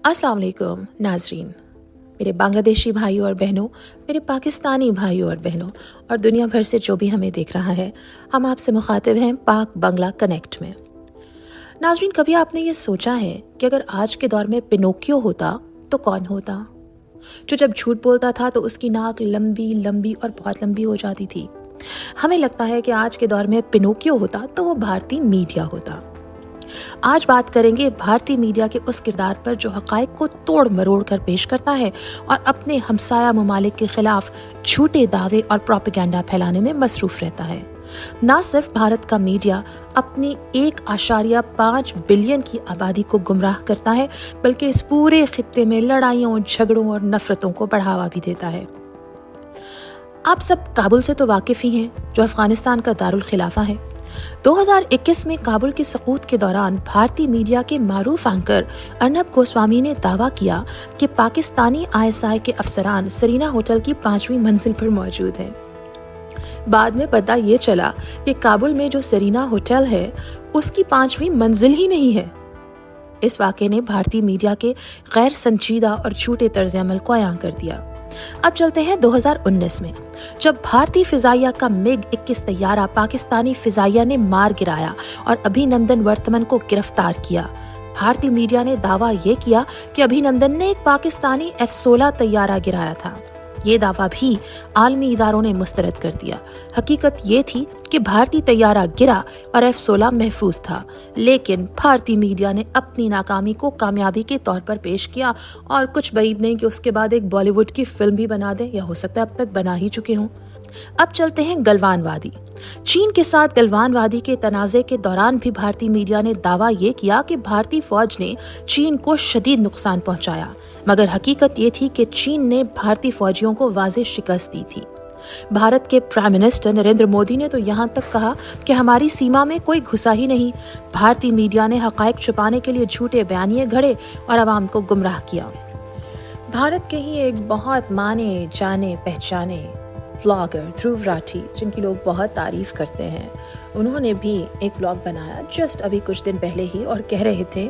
अस्सलाम वालेकुम नाजरीन, मेरे बांग्लादेशी भाइयों और बहनों, मेरे पाकिस्तानी भाइयों और बहनों और दुनिया भर से जो भी हमें देख रहा है, हम आपसे मुखातिब हैं पाक बांग्ला कनेक्ट में। नाजरीन, कभी आपने ये सोचा है कि अगर आज के दौर में पिनोकियो होता तो कौन होता? जो जब झूठ बोलता था तो उसकी नाक लंबी लंबी और बहुत लंबी हो जाती थी। हमें लगता है कि आज के दौर में पिनोकियो होता तो वो भारतीय मीडिया होता। आज बात करेंगे भारतीय मीडिया के उस किरदार पर जो हक़ाइक़ को तोड़ मरोड़ कर पेश करता है और अपने हमसाया ममालिक के खिलाफ झूठे दावे और प्रोपेगेंडा फैलाने में मसरूफ रहता है। न सिर्फ भारत का मीडिया अपनी 1.5 बिलियन की आबादी को गुमराह करता है, बल्कि इस पूरे खित्ते में लड़ाइयों, झगड़ों और नफरतों को बढ़ावा भी देता है। आप सब काबुल से तो वाकिफ ही हैं, जो अफगानिस्तान का दारुल खिलाफा है। 2021 में काबुल की सकूत के दौरान भारतीय मीडिया के मारूफ एंकर अर्नब गोस्वामी ने दावा किया कि पाकिस्तानी ISI के अफसरान सरीना होटल की 5वीं मंजिल पर मौजूद हैं। बाद में पता ये चला कि काबुल में जो सरीना होटल है उसकी 5वीं मंजिल ही नहीं है। इस वाक़े ने भारतीय मीडिया के गैर संजीदा और झूठे तर्ज अमल को अयां कर दिया। अब चलते हैं 2019 में, जब भारतीय फिजाइया का MiG-21 तैयारा पाकिस्तानी फिजाइया ने मार गिराया और अभिनंदन वर्तमन को गिरफ्तार किया। भारतीय मीडिया ने दावा ये किया कि अभिनंदन ने एक पाकिस्तानी F-16 तैयारा गिराया था। ये दावा भी आलमी इदारों ने मुस्तरद कर दिया। हकीकत ये थी कि भारतीय तैयारा गिरा और F-16 महफूज था, लेकिन भारतीय मीडिया ने अपनी नाकामी को कामयाबी के तौर पर पेश किया और कुछ बैद नहीं कि उसके बाद एक बॉलीवुड की फिल्म भी बना दें, या हो सकता है अब तक बना ही चुके हों। अब चलते हैं गलवान वादी। चीन के साथ गलवान वादी के तनाज़े के दौरान भी भारतीय मीडिया ने दावा ये किया कि भारतीय फौज ने चीन को शदीद नुकसान पहुंचाया, मगर हकीकत ये थी कि चीन ने भारतीय फौजियों को वाज़ेह शिकस्त दी थी। भारत के प्राइम मिनिस्टर नरेंद्र मोदी ने तो यहाँ तक कहा कि हमारी सीमा में कोई घुसा ही नहीं। भारतीय मीडिया ने हक़ाइक़ छुपाने के लिए झूठे बयानिए घड़े और आवाम को गुमराह किया। भारत के ही एक बहुत माने जाने पहचाने व्लॉगर ध्रुव राठी, जिनकी लोग बहुत तारीफ करते हैं, उन्होंने भी एक व्लॉग बनाया जस्ट अभी कुछ दिन पहले ही और कह रहे थे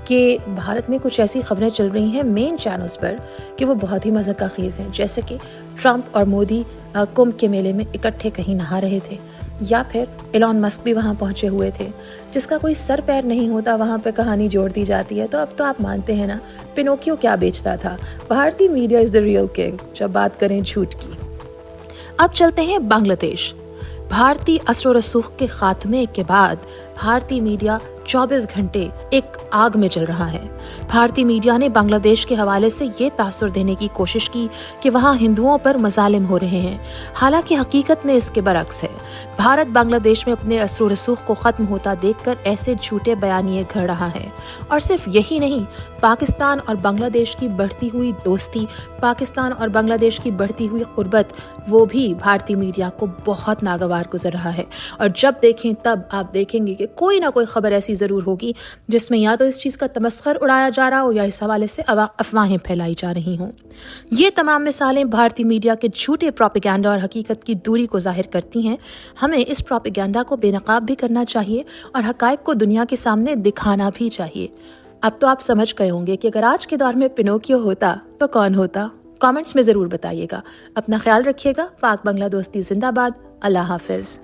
कि भारत में कुछ ऐसी खबरें चल रही हैं मेन चैनल्स पर कि वो बहुत ही मज़ाक़ खेज़ हैं, जैसे कि ट्रंप और मोदी कुंभ के मेले में इकट्ठे कहीं नहा रहे थे, या फिर एलॉन मस्क भी वहाँ पहुँचे हुए थे। जिसका कोई सर पैर नहीं होता वहाँ पे कहानी जोड़ दी जाती है। तो अब तो आप मानते हैं ना, पिनोकियो क्या बेचता था। भारतीय media is the real king जब बात करें झूठ की। अब चलते हैं बांग्लादेश। भारतीय असर रसूख के खात्मे के बाद भारतीय मीडिया 24 घंटे एक आग में चल रहा है। भारतीय मीडिया ने बांग्लादेश के हवाले से ये तासुर देने की कोशिश की कि वहाँ हिंदुओं पर मजालिम हो रहे हैं, हालांकि हकीकत में इसके बरक्स है। भारत बांग्लादेश में अपने असर रसूख को ख़त्म होता देखकर ऐसे झूठे बयानिए घड़ रहा है। और सिर्फ यही नहीं, पाकिस्तान और बांग्लादेश की बढ़ती हुई दोस्ती, पाकिस्तान और बांग्लादेश की बढ़ती हुई क़ुर्बत, वो भी भारतीय मीडिया को बहुत नागवार गुजर रहा है। और जब देखें तब आप देखेंगे कि कोई ना कोई खबर ऐसी ज़रूर होगी जिसमें या तो इस चीज़ का तमस्खर उड़ाया जा रहा हो या इस हवाले से अफवाहें फैलाई जा रही हों। ये तमाम मिसालें भारतीय मीडिया के झूठे प्रोपेगेंडा और हकीकत की दूरी को जाहिर करती हैं। हमें इस प्रोपेगेंडा को बेनकाब भी करना चाहिए और हक़ाइक़ को दुनिया के सामने दिखाना भी चाहिए। अब तो आप समझ गए होंगे कि अगर आज के दौर में पिनोकियो होता तो कौन होता। कमेंट्स में ज़रूर बताइएगा। अपना ख्याल रखिएगा। पाक बांग्ला दोस्ती जिंदाबाद। अल्लाह हाफ़िज़।